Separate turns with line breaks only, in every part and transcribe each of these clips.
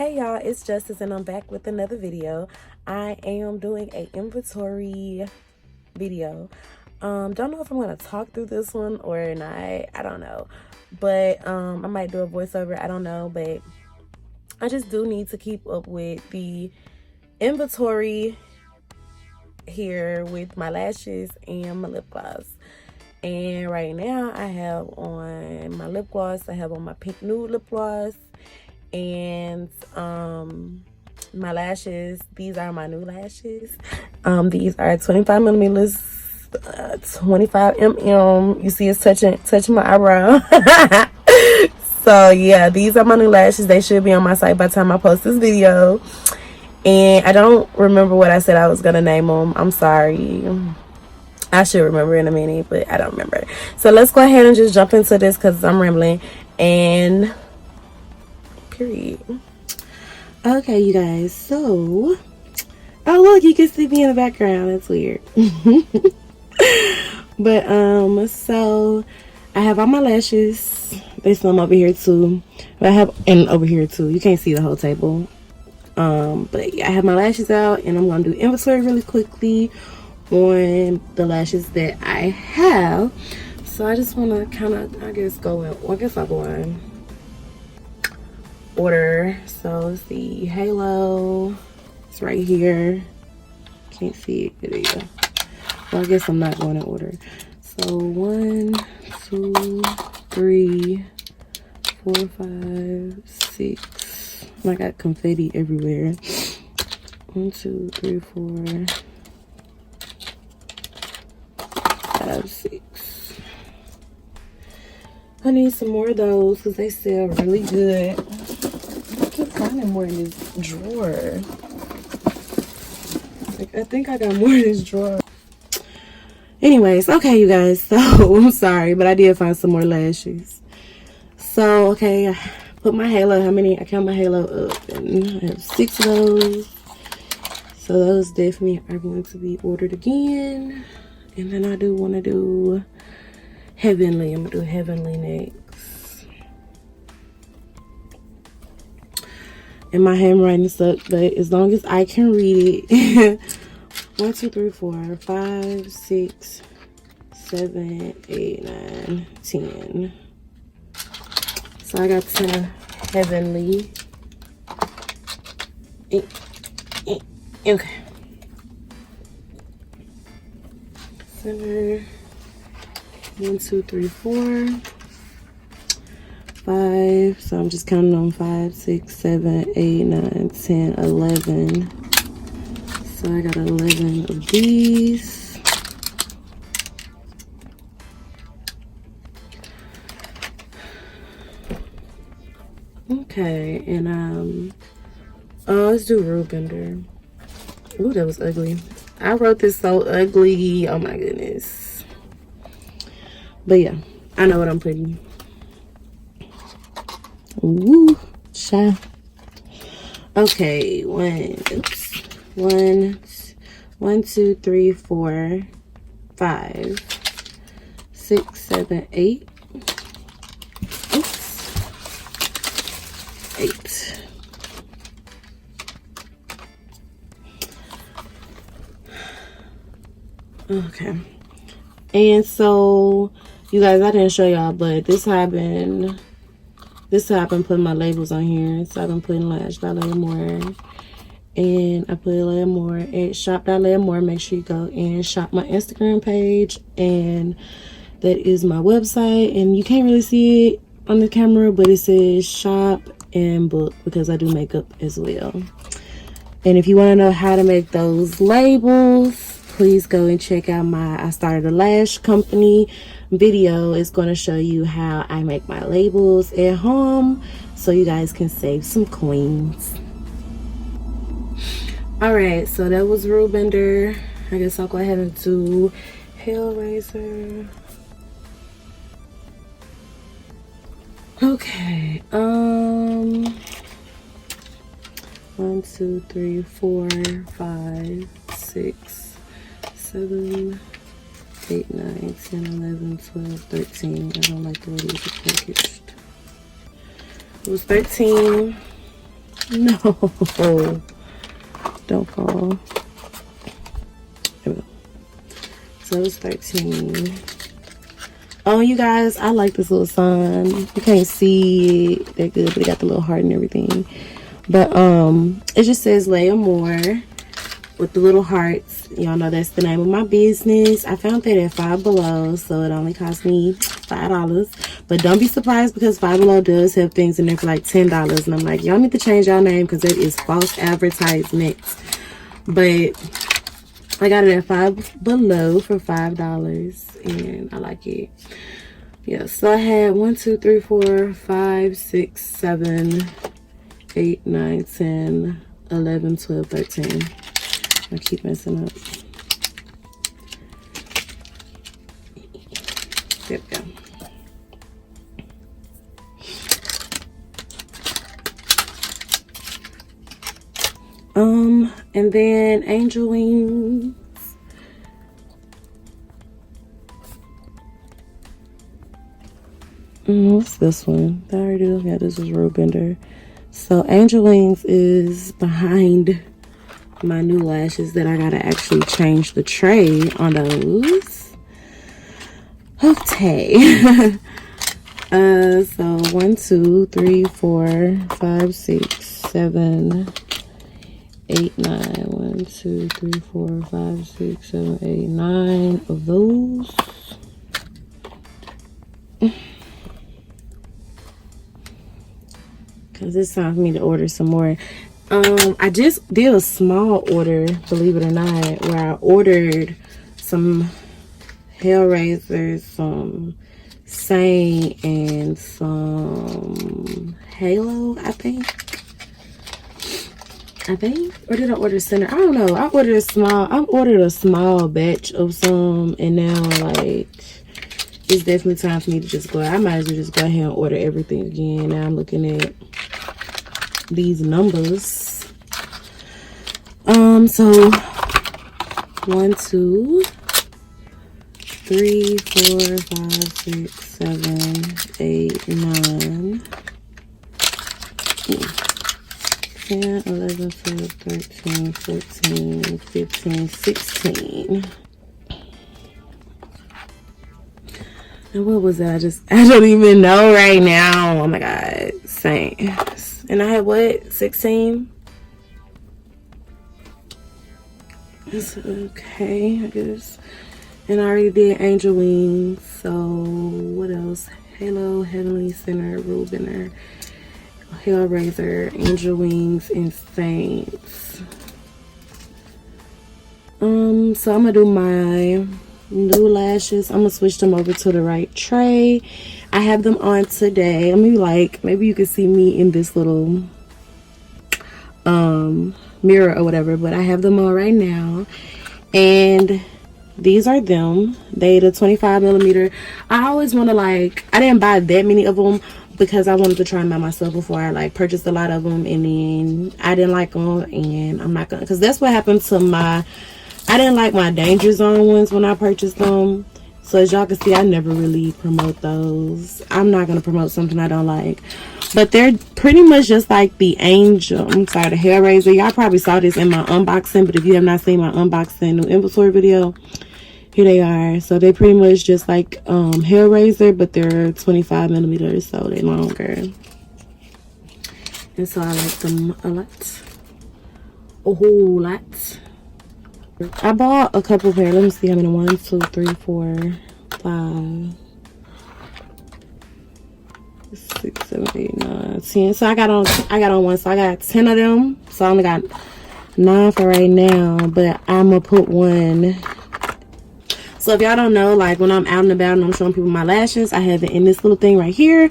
Hey y'all, it's Justice and I'm back with another video. I am doing a inventory video. Don't know if I'm gonna talk through this one or not. I don't know. But I might do a voiceover, I don't know, but I just do need to keep up with the inventory here with my lashes and my lip gloss. And right now I have on my lip gloss, I have on my pink nude lip gloss, and my lashes, these are my new lashes. These are 25 millimeters, 25 mm. You see it's touching my eyebrow. So yeah, these are my new lashes. They should be on my site by the time I post this video. And I don't remember what I said I was gonna name them. I'm sorry. I should remember in a minute, but I don't remember. So let's go ahead and just jump into this because I'm rambling. And period. Okay, you guys. So, oh look, you can see me in the background. That's weird. But so I have all my lashes. There's some over here too. But I have and over here too. You can't see the whole table. But yeah, I have my lashes out, and I'm gonna do inventory really quickly on the lashes that I have. So I just want to kind of, I guess, go in. Well, I guess I'll go in order. So it's the halo. It's right here. Can't see it. There you go. Well, I guess I'm not going in order. So 1, 2, 3, 4, 5, 6. I got confetti everywhere. 1, 2, 3, 4, 5, 6. I need some more of those because they sell really good. I keep finding more in this drawer. Like, I think I got more in this drawer. Anyways, okay, you guys. So I'm sorry, but I did find some more lashes. So okay, I put my halo. How many? I count my halo up, and I have 6 of those. So those definitely are going to be ordered again. And then I do want to do Heavenly. I'm going to do Heavenly next. And my handwriting sucks, but as long as I can read it. 1, 2, 3, 4, 5, 6, 7, 8, 9, 10. So I got 10 Heavenly. Okay. Center. 1, 2, 3, 4, 5. So I'm just counting on 5, 6, 7, 8, 9, 10, 11. So I got 11 of these. Okay, and let's do rule bender. Ooh, that was ugly. I wrote this so ugly. Oh my goodness. But yeah, I know what I'm putting. Woo, shy. Okay, 1, 2, 3, 4, 5, 6, 7, 8. Oops. 8. Okay. And so, you guys, I didn't show y'all, but this how I've been putting my labels on here. So I've been putting Lash.more. And I put a little more at shop.more. Make sure you go and shop my Instagram page, and that is my website. And you can't really see it on the camera, but it says shop and book because I do makeup as well. And if you want to know how to make those labels, please go and check out my I started a lash company video. It's going to show you how I make my labels at home so you guys can save some coins. Alright, so that was rule bender. I guess I'll go ahead and do Hellraiser. Okay, 1, 2, 3, 4, 5, 6, 7, 8, 9, 10, 11, 12, 13. I don't like the way these are packaged. It was 13. No. Don't fall. There we go. So it's 13. Oh, you guys, I like this little sign. You can't see it that good, but it got the little heart and everything. But it just says Lash More with the little hearts. Y'all know that's the name of my business. I found that at Five Below, so it only cost me $5. But don't be surprised, because Five Below does have things in there for like $10. And I'm like, y'all need to change y'all name, because that is false advertisement. But I got it at Five Below for $5, and I like it. Yeah, so I had 1, 2, 3, 4, 5, 6, 7, 8, 9, 10, 11, 12, 13. I keep messing up. There we go. And then angel wings. What's this one? I already looked at this. Is Rule Bender. So angel wings is behind my new lashes that I gotta actually change the tray on those. Okay. So 1, 2, 3, 4, 5, 6, 7, 8, 9. 1, 2, 3, 4, 5, 6, 7, 8, 9 of those. Because it's time for me to order some more. I just did a small order, believe it or not, where I ordered some hair razors, some Saint, and some Halo, I think. Or did I order center? I don't know. I ordered a small batch of some, and now like it's definitely time for me to just go. I might as well just go ahead and order everything again. Now I'm looking at these numbers. So 1, 2, 3, 4, 5, 6, 7, 8, 9, 10, 11, 12, 13, 14, 15, 16. And what was that? I don't even know right now. Oh my God. Saint. And I had what? 16? It's okay, I guess. And I already did angel wings. So what else? Halo, Heavenly Center, Rule Bender, hair razor, angel wings, and Saints. So I'm gonna do my new lashes. I'm gonna switch them over to the right tray. I have them on today. I mean, like, maybe you can see me in this little mirror or whatever, but I have them on right now. And these are them. They the 25mm. I always want to, like, I didn't buy that many of them because I wanted to try them by myself before I like purchased a lot of them, and then I didn't like them, and I'm not gonna, because that's what happened to my, I didn't like my Danger Zone ones when I purchased them. So as y'all can see, I never really promote those. I'm not gonna promote something I don't like. But they're pretty much just like the the hair razor. Y'all probably saw this in my unboxing, but if you have not seen my unboxing new inventory video, here they are. So they're pretty much just like hair razor, but they're 25mm, so they're longer. And so I like them a lot. A whole lot. I bought a couple pair. Let me see how many. 1, 2, 3, 4, 5, 6, 7, 8, 9, 10. So I got on one. So I got 10 of them. So I only got 9 for right now. But I'm gonna put one. So if y'all don't know, like when I'm out and about and I'm showing people my lashes, I have it in this little thing right here.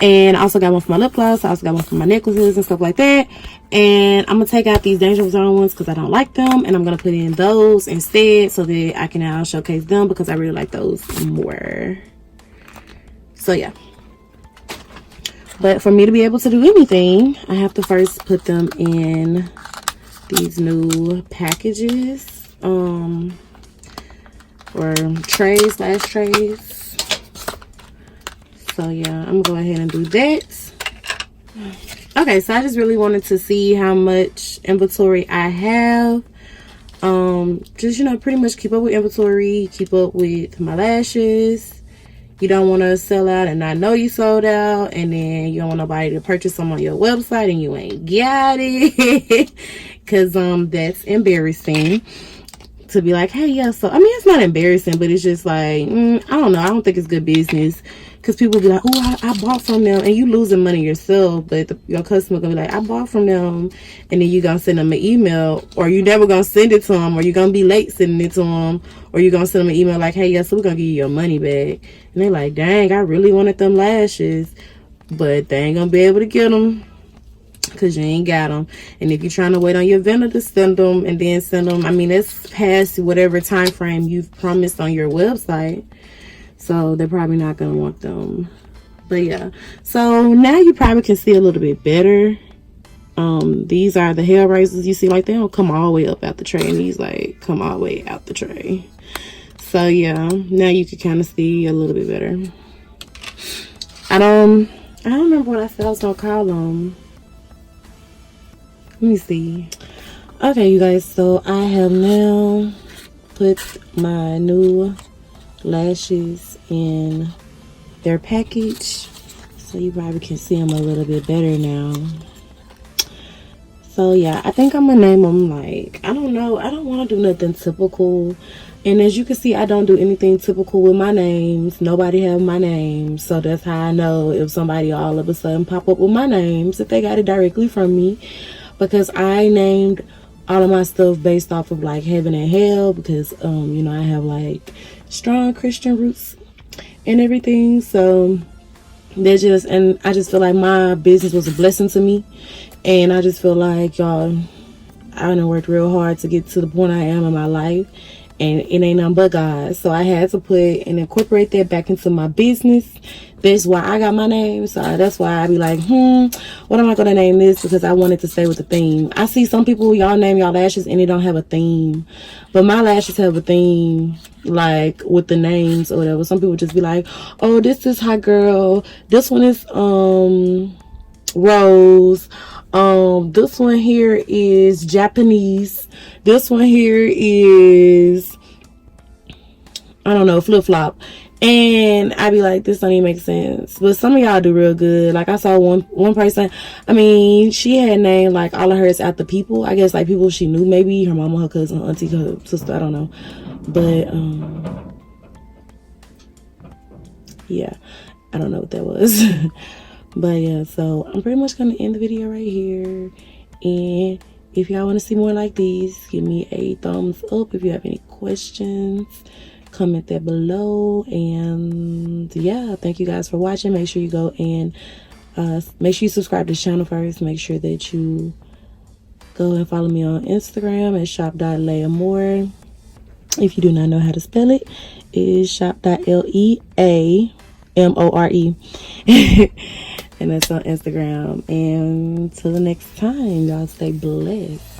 And I also got one for my lip gloss. I also got one for my necklaces and stuff like that. And I'm going to take out these Danger Zone ones because I don't like them. And I'm going to put in those instead so that I can now showcase them because I really like those more. So yeah. But for me to be able to do anything, I have to first put them in these new packages. Or trays, lash trays. So yeah, I'm gonna go ahead and do that. Okay, so I just really wanted to see how much inventory I have. Just, you know, pretty much keep up with inventory, keep up with my lashes. You don't want to sell out and not know you sold out, and then you don't want nobody to purchase them on your website and you ain't got it. Because that's embarrassing to be like, hey, yeah, so I mean, it's not embarrassing, but it's just like, I don't know, I don't think it's good business, because people be like, oh, I bought from them, and you losing money yourself, but your customer gonna be like, I bought from them, and then you gonna send them an email, or you never gonna send it to them, or you gonna be late sending it to them, or you gonna send them an email like, hey, yeah, so we're gonna give you your money back, and they like, dang, I really wanted them lashes, but they ain't gonna be able to get them because you ain't got them. And if you're trying to wait on your vendor to send them and then send them, I mean, it's past whatever time frame you've promised on your website, so they're probably not gonna want them. But yeah, so now you probably can see a little bit better. These are the hair razors. You see, like, they don't come all the way up out the tray, and these like come all the way out the tray. So yeah, now you can kind of see a little bit better. I don't remember what I said I was gonna call them. Let me see. Okay, you guys, so I have now put my new lashes in their package, so you probably can see them a little bit better now. So yeah, I think I'm gonna name them, like, I don't know, I don't want to do nothing typical, and as you can see, I don't do anything typical with my names. Nobody have my names, so that's how I know if somebody all of a sudden pop up with my names, if they got it directly from me, because I named all of my stuff based off of like heaven and hell, because you know, I have like strong Christian roots and everything. So they're just, and I just feel like my business was a blessing to me, and I just feel like, y'all, I done worked real hard to get to the point I am in my life, and it ain't nothing but God. So I had to put and incorporate that back into my business. That's why I got my name. So that's why I be like, what am I gonna name this? Because I wanted to stay with the theme. I see some people, y'all name y'all lashes and they don't have a theme, but my lashes have a theme, like with the names or whatever. Some people just be like, oh, this is Hot Girl, this one is Rose, this one here is Japanese, this one here is, I don't know, Flip Flop. And I be like, this don't even make sense. But some of y'all do real good. Like, I saw one person, I mean, she had named like all of hers after people, I guess, like people she knew, maybe her mama, her cousin, her auntie, her sister, I don't know. But yeah, I don't know what that was. But yeah, so I'm pretty much gonna end the video right here, and if y'all want to see more like these, give me a thumbs up. If you have any questions, comment that below. And yeah, thank you guys for watching. Make sure you go and make sure you subscribe to the channel first. Make sure that you go and follow me on Instagram at shop.leamore. If you do not know how to spell it, it is shop.leamore. And that's on Instagram. And till the next time, y'all stay blessed.